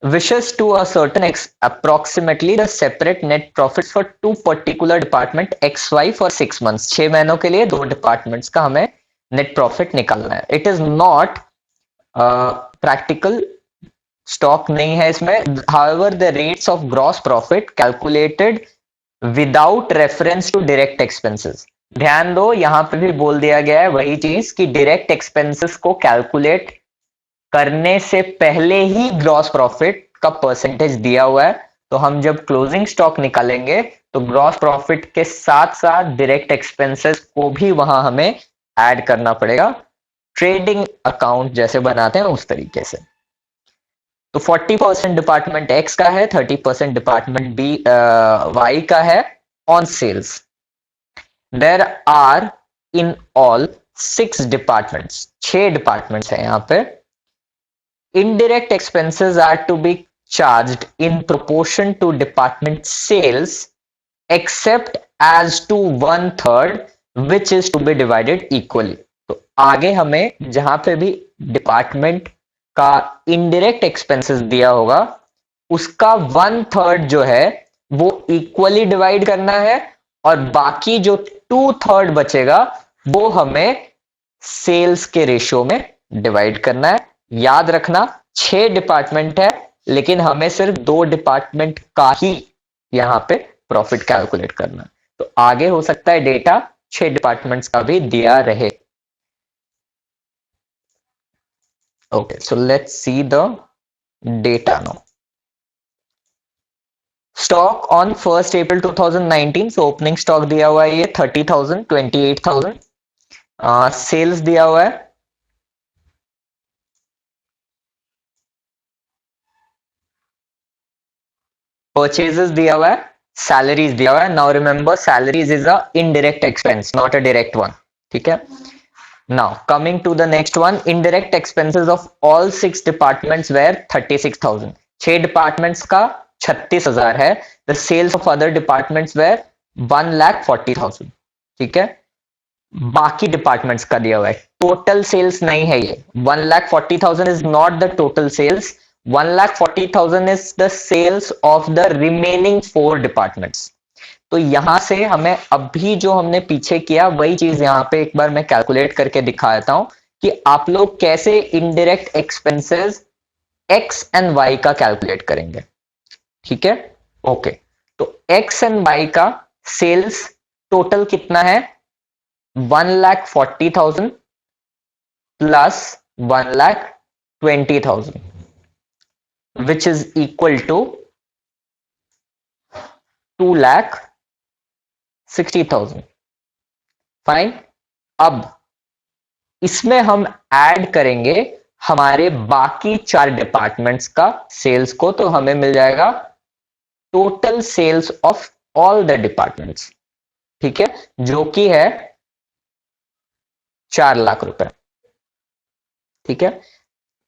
Wishes to a certain approximately the separate net profits for two particular department XY for 6 months. 6 महीनों के लिए दो departments का हमें net profit निकालना है. It is not practical, stock नहीं है इसमें. However the rates of gross profit calculated without reference to direct expenses. ध्यान दो, यहां पे भी बोल दिया गया है वही चीज कि डायरेक्ट एक्सपेंसेस को कैलकुलेट करने से पहले ही ग्रॉस प्रॉफिट का परसेंटेज दिया हुआ है. तो हम जब क्लोजिंग स्टॉक निकालेंगे तो ग्रॉस प्रॉफिट के साथ साथ डायरेक्ट एक्सपेंसेस को भी वहां हमें ऐड करना पड़ेगा, ट्रेडिंग अकाउंट जैसे बनाते हैं उस तरीके से. तो 40% डिपार्टमेंट एक्स का है, 30% डिपार्टमेंट बी वाई का है on sales. There are in all 6 departments, 6 departments है यहाँ पे. Indirect expenses are to be charged in proportion to department sales except as to 1/3 which is to be divided equally. तो आगे हमें जहां पे भी डिपार्टमेंट का इनडायरेक्ट एक्सपेंसेस दिया होगा उसका 1/3 जो है वो इक्वली डिवाइड करना है और बाकी जो 2/3 बचेगा वो हमें सेल्स के रेशियो में डिवाइड करना है. याद रखना 6 डिपार्टमेंट है लेकिन हमें सिर्फ 2 डिपार्टमेंट का ही यहां पे प्रॉफिट कैलकुलेट करना है. तो आगे हो सकता है डेटा 6 डिपार्टमेंट्स का भी दिया रहे. Okay, so let's see the data now. Stock on 1st April 2019, so opening stock दिया हुआ है ये 30,000, 28,000. सेल्स दिया हुआ है परचेजेस दिया हुआ है, सैलरीज दिया हुआ है. Now remember salaries is a indirect expense, not a direct one. ठीक है. Now coming to the next one, indirect expenses of all 6 departments were 36,000. 6 departments का 36,000 है. The sales of other departments were 1,40,000. ठीक है. बाकी डिपार्टमेंट्स का दिया हुआ है, टोटल सेल्स नहीं है ये. 1,40,000 is not the total sales. 1,40,000 is the sales of the remaining 4 departments. तो यहां से हमें अभी जो हमने पीछे किया वही चीज यहां पे एक बार मैं कैलकुलेट करके दिखा देता हूं कि आप लोग कैसे indirect expenses X and Y का कैलकुलेट करेंगे। ठीक है, ओके। तो एक्स एंड वाई का सेल्स टोटल कितना है? 1,40,000 plus 1,20,000 which is equal to 2,60,000। Fine. अब इसमें हम ऐड करेंगे हमारे बाकी 4 डिपार्टमेंट्स का सेल्स को, तो हमें मिल जाएगा total sales of all the departments. ठीक है, जो कि है 4 लाख रुपए। ठीक है,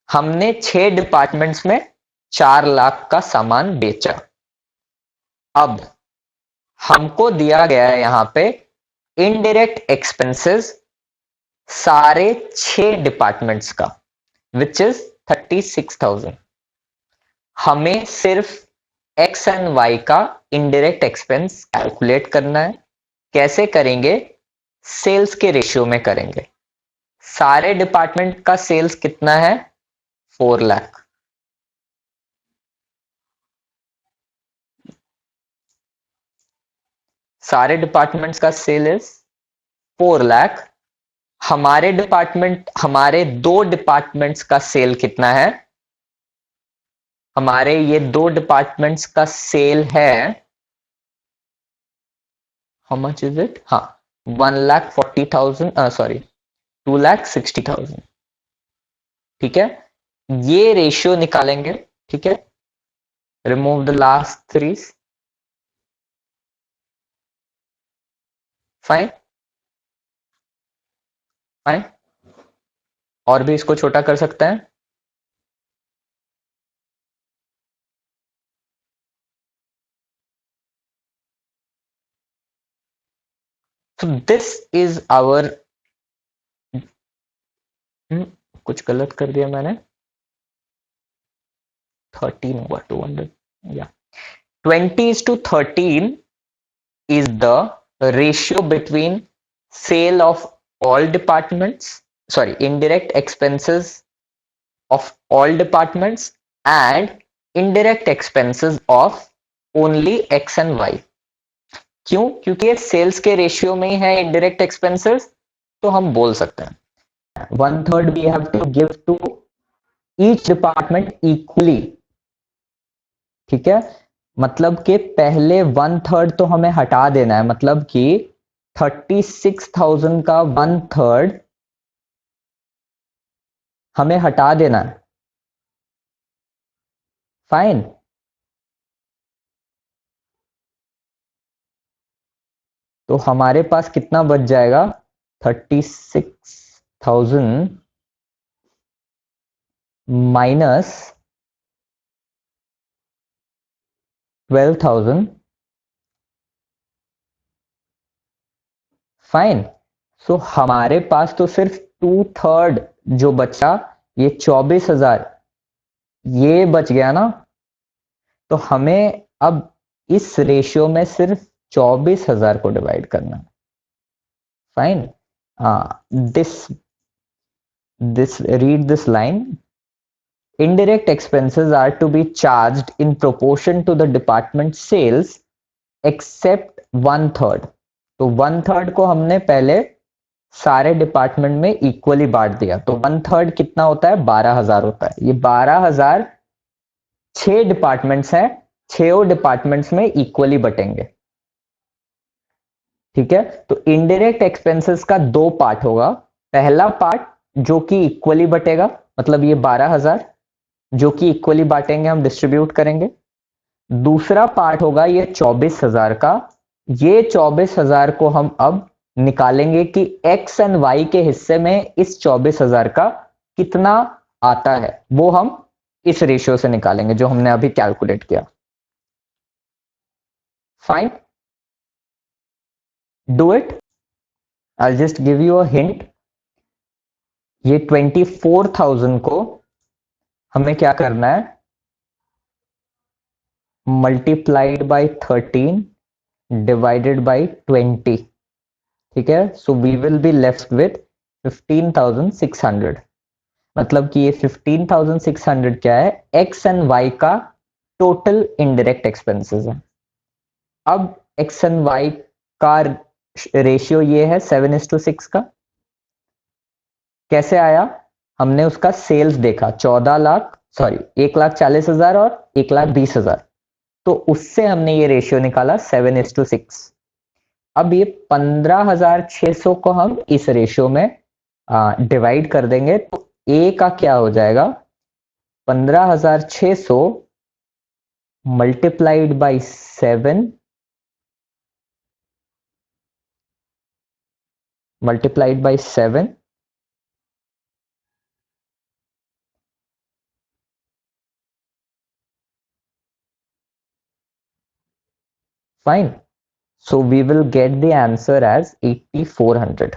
हमने 6 डिपार्टमेंट्स में 4 लाख का सामान बेचा। अब हमको दिया गया है यहां पे इनडायरेक्ट एक्सपेंसेस सारे 6 डिपार्टमेंट्स का विच इज 36,000। हमें सिर्फ एक्स एंड वाई का इनडायरेक्ट एक्सपेंस कैलकुलेट करना है। कैसे करेंगे? सेल्स के रेशियो में करेंगे। सारे डिपार्टमेंट का सेल्स कितना है? 4 लाख। सारे डिपार्टमेंट्स का सेल इज 4 लाख। हमारे 2 डिपार्टमेंट्स का सेल कितना है? हमारे ये 2 डिपार्टमेंट्स का सेल है, हाउ मच इज इट? हाँ, 1,40,000, सॉरी 2,60,000। ठीक है, ये रेशियो निकालेंगे। ठीक है, remove the last threes. Fine fine. और भी इसको छोटा कर सकते हैं। So this is our कुछ गलत कर दिया मैंने। 13 होगा 200 या 20:13 is the ratio between sale of all departments, sorry, indirect expenses of all departments and indirect expenses of only X and Y। क्यों? क्योंकि ये सेल्स के रेशियो में ही है इनडायरेक्ट एक्सपेंसेस, तो हम बोल सकते हैं 1/3 we have to give to each department equally। ठीक है, मतलब कि पहले 1/3 तो हमें हटा देना है, मतलब कि 36,000 का 1/3 हमें हटा देना है। फाइन। तो हमारे पास कितना बच जाएगा? 36,000 माइनस 12,000। फाइन। सो हमारे पास तो सिर्फ 2/3 जो बचा, ये 24,000 ये बच गया ना। तो हमें अब इस रेशियो में सिर्फ 24,000 को डिवाइड करना है। Fine. This this read this line. Indirect expenses are to be charged in proportion to the department sales except 1/3। तो 1/3 को हमने पहले सारे डिपार्टमेंट में इक्वली बांट दिया, तो 1/3 कितना होता है? 12,000 होता है। ये 12,000 6 डिपार्टमेंट्स हैं, 6 डिपार्टमेंट्स में इक्वली बटेंगे। ठीक है, तो इनडायरेक्ट एक्सपेंसेस का 2 पार्ट होगा। पहला पार्ट जो कि इक्वली बटेगा, मतलब ये 12,000 जो कि इक्वली बांटेंगे, हम डिस्ट्रीब्यूट करेंगे। दूसरा पार्ट होगा ये 24,000 का। ये 24,000 को हम अब निकालेंगे कि एक्स एंड वाई के हिस्से में इस 24,000 का कितना आता है, वो हम इस रेशियो से निकालेंगे जो हमने अभी कैलकुलेट किया। Fine, do it. I just give you a hint. ये 24,000 को हमें क्या करना है? मल्टीप्लाइड बाय 13 डिवाइडेड बाई 20, ठीक है। So we will be left with 15,600। मतलब कि ये 15,600 क्या है, एक्स एंड वाई का टोटल इनडायरेक्ट एक्सपेंसेस है। अब एक्स एंड वाई का रेशियो ये है 7:6 का। कैसे आया, हमने उसका सेल्स देखा 1,40,000 और 1,20,000, तो उससे हमने ये रेशियो निकाला 7:6। अब ये 15,600 को हम इस रेशियो में डिवाइड कर देंगे, तो ए का क्या हो जाएगा, 15,600 multiplied by 7 multiplied by 7, fine. So we will get the answer as 8,400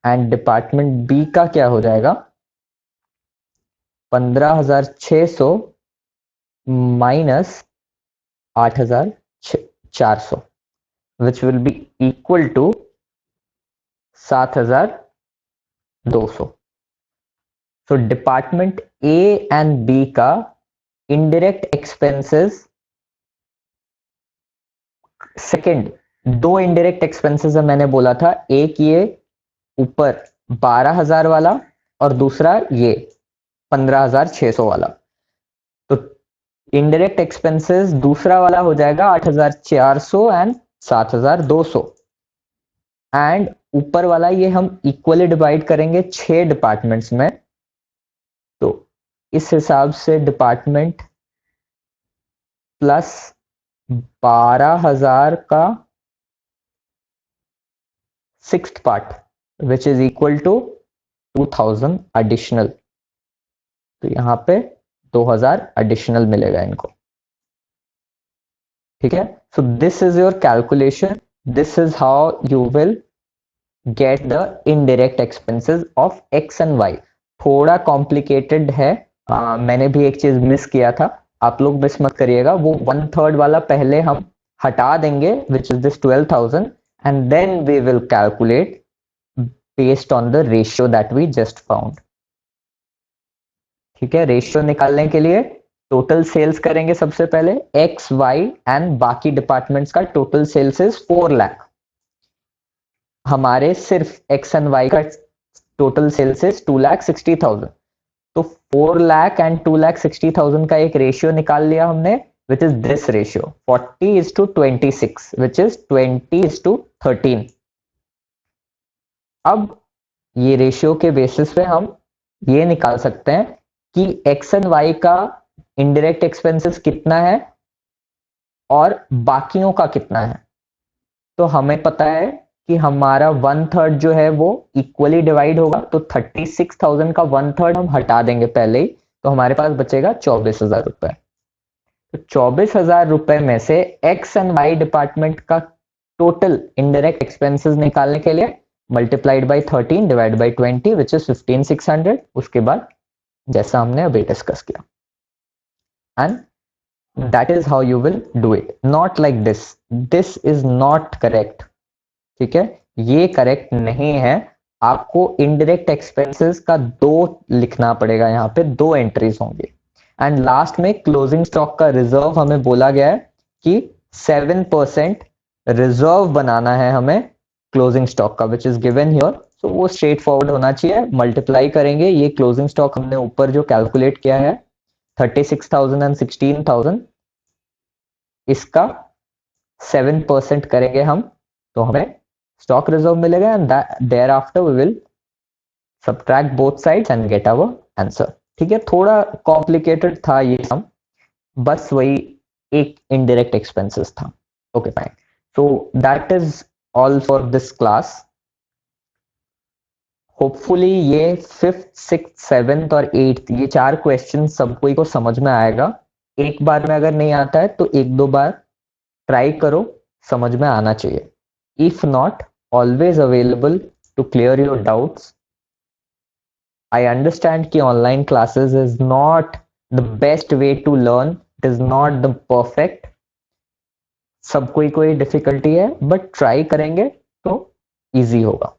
and department B का क्या हो जाएगा, 15,600 minus 8,400 which will be equal to 7,200। So department A and B का इनडायरेक्ट एक्सपेंसेस, सेकंड दो इनडायरेक्ट एक्सपेंसेस है मैंने बोला था, एक ये ऊपर 12,000 वाला और दूसरा ये 15,600 वाला। तो इनडायरेक्ट एक्सपेंसेस दूसरा वाला हो जाएगा 8,400 एंड 7,200, एंड ऊपर वाला ये हम इक्वली डिवाइड करेंगे 6 डिपार्टमेंट्स में। तो इस हिसाब से डिपार्टमेंट प्लस 12,000 का 6th part which is equal to 2,000 additional. तो यहां पे 2,000 एडिशनल मिलेगा इनको, ठीक है। So this is your calculation, this is how you will get the indirect expenses of X and Y. थोड़ा कॉम्प्लिकेटेड है, मैंने भी एक चीज मिस किया था, आप लोग मिस मत करिएगा। वो 1/3 वाला पहले हम हटा देंगे which is this 12,000 and then we will calculate based on the ratio that we just found, ठीक है। रेशियो निकालने के लिए टोटल सेल्स करेंगे सबसे पहले, एक्स वाई एंड बाकी डिपार्टमेंट्स का टोटल सेल्स इज 4 लाख। हमारे सिर्फ एक्स एंड वाई का टोटल सेल्स इज 2,60,000। तो 4 लाख एंड 2,60,000 का एक रेशियो निकाल लिया हमने, विच is this ratio 40:26, which is 20:13। अब ये रेशियो के बेसिस पे हम ये निकाल सकते हैं कि एक्स एंड वाई का इनडायरेक्ट एक्सपेंसेस कितना है और बाकियों का कितना है। तो हमें पता है कि हमारा 1/3 जो है वो इक्वली डिवाइड होगा, तो 36,000 का 1/3 हम हटा देंगे पहले ही, तो हमारे पास बचेगा 24,000 रुपए। तो 24,000 रुपए में से एक्स एंड वाई डिपार्टमेंट का टोटल इनडायरेक्ट एक्सपेंसेस निकालने के लिए multiplied by 13 divide by 20 which is 15,600। उसके बाद जैसा हमने अभी डिस्कस किया, and that is how you will do it, not like this is not correct, ठीक है, ये करेक्ट नहीं है। आपको इनडायरेक्ट एक्सपेंसेस का 2 लिखना पड़ेगा, यहाँ पे 2 एंट्रीज होंगी। एंड लास्ट में क्लोजिंग स्टॉक का रिजर्व हमें बोला गया है कि 7% रिजर्व बनाना है हमें क्लोजिंग स्टॉक का, विच इज गिवन हियर। सो वो स्ट्रेट फॉरवर्ड होना चाहिए, मल्टीप्लाई करेंगे ये क्लोजिंग स्टॉक हमने ऊपर जो कैलकुलेट किया है 36,000 एंड 16,000, इसका 7% करेंगे हम, तो हमें स्टॉक रिजर्व मिलेगा, and there after we will subtract both sides and get our answer, ठीक है। थोड़ा कॉम्प्लिकेटेड था ये सम, बस वही एक इनडायरेक्ट एक्सपेंसेस था। Okay fine, so that is all for this class. Hopefully ये 5th 6th 7th और 8th ये 4 क्वेश्चन सब कोई को समझ में आएगा। एक बार में अगर नहीं आता है तो 1-2 बार ट्राई करो, समझ में आना चाहिए। If not, always available to clear your doubts. I understand कि online classes is not the best way to learn, it is not the perfect, सब कोई डिफिकल्टी है, बट ट्राई करेंगे तो इजी होगा।